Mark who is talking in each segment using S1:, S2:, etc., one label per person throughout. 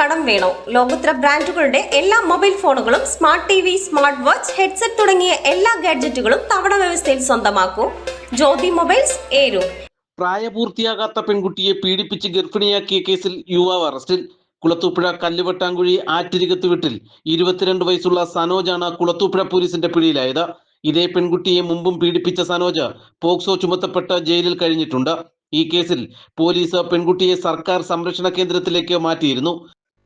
S1: കടം വേണോ? ലോകോത്തര ബ്രാൻഡുകളുടെ എല്ലാ മൊബൈൽ ഫോണുകളും smart T V, smart watch, headset തുടങ്ങിയ എല്ലാ ഗാഡ്ജറ്റുകളും തവണ വ്യവസ്ഥയിൽ സ്വന്തമാക്കൂ. ജ്യോതി മൊബൈൽസ്, ഏരൂർ.
S2: പ്രായപൂർത്തിയാകാത്ത പെൺകുട്ടിയെ പീഡിപ്പിച്ച് ഗർഭിണിയാക്കിയ കേസിൽ യുവാവ് അറസ്റ്റിൽ. കുളത്തൂപ്പുഴ കല്ലുവട്ടാങ്കുഴി ആറ്റിരികത്ത് വീട്ടിൽ 22 വയസ്സുള്ള സനോജാണ് കുളത്തൂപ്പുഴ പോലീസിന്റെ പിടിയിലായത്. ഇതേ പെൺകുട്ടിയെ മുമ്പും പീഡിപ്പിച്ച സനോജ് പോക്സോ ചുമത്തപ്പെട്ട് ജയിലിൽ കഴിഞ്ഞിട്ടുണ്ട്. ഈ കേസിൽ പോലീസ് പെൺകുട്ടിയെ സർക്കാർ സംരക്ഷണ കേന്ദ്രത്തിലേക്ക് മാറ്റിയിരുന്നു.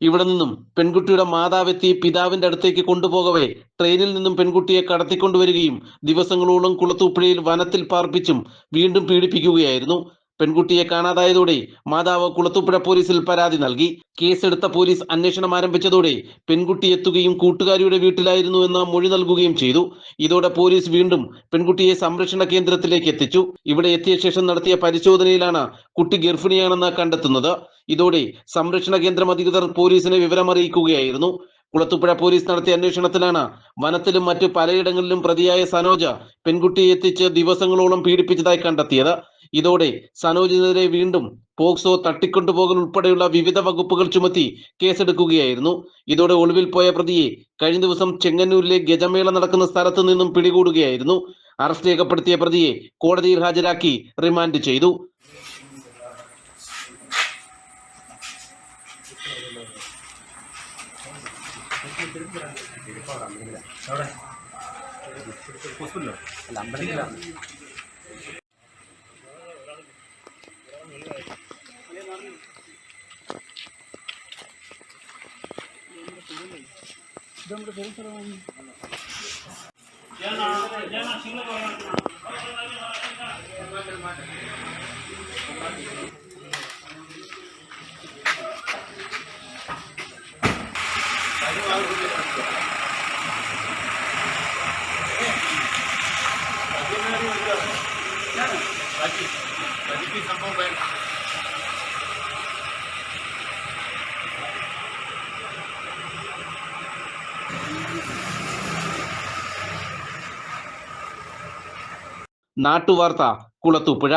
S2: ഇവിടെ നിന്നും പെൺകുട്ടിയുടെ മാതാവെത്തി പിതാവിന്റെ അടുത്തേക്ക് കൊണ്ടുപോകവേ ട്രെയിനിൽ നിന്നും പെൺകുട്ടിയെ കടത്തിക്കൊണ്ടുവരികയും ദിവസങ്ങളോളം കുളത്തൂപ്പുഴയിൽ വനത്തിൽ പാർപ്പിച്ചും വീണ്ടും പീഡിപ്പിക്കുകയായിരുന്നു. പെൺകുട്ടിയെ കാണാതായതോടെ മാതാവ് കുളത്തൂപ്പുഴ പോലീസിൽ പരാതി നൽകി. കേസെടുത്ത പോലീസ് അന്വേഷണം ആരംഭിച്ചതോടെ പെൺകുട്ടി എത്തുകയും കൂട്ടുകാരിയുടെ വീട്ടിലായിരുന്നു എന്ന് മൊഴി നൽകുകയും ചെയ്തു. ഇതോടെ പോലീസ് വീണ്ടും പെൺകുട്ടിയെ സംരക്ഷണ കേന്ദ്രത്തിലേക്ക് എത്തിച്ചു. ഇവിടെ എത്തിയ ശേഷം നടത്തിയ പരിശോധനയിലാണ് കുട്ടി ഗർഭിണിയാണെന്ന് കണ്ടെത്തുന്നത്. ഇതോടെ സംരക്ഷണ കേന്ദ്രം അധികൃതർ പോലീസിനെ വിവരമറിയിക്കുകയായിരുന്നു. കുളത്തൂപ്പുഴ പോലീസ് നടത്തിയ അന്വേഷണത്തിലാണ് വനത്തിലും മറ്റു പലയിടങ്ങളിലും പ്രതിയായ സനോജ് പെൺകുട്ടിയെ എത്തിച്ച് ദിവസങ്ങളോളം പീഡിപ്പിച്ചതായി കണ്ടെത്തിയത്. ഇതോടെ സനോജിനെതിരെ വീണ്ടും പോക്സോ, തട്ടിക്കൊണ്ടുപോകൽ ഉൾപ്പെടെയുള്ള വിവിധ വകുപ്പുകൾ ചുമത്തി കേസെടുക്കുകയായിരുന്നു. ഇതോടെ ഒളിവിൽ പോയ പ്രതിയെ കഴിഞ്ഞ ദിവസം ചെങ്ങന്നൂരിലെ ഗജമേള നടക്കുന്ന സ്ഥലത്തു നിന്നും പിടികൂടുകയായിരുന്നു. അറസ്റ്റ് രേഖപ്പെടുത്തിയ പ്രതിയെ കോടതിയിൽ ഹാജരാക്കി റിമാൻഡ് ചെയ്തു. നാട്ടുവാർത്ത, കുളത്തൂപ്പുഴ.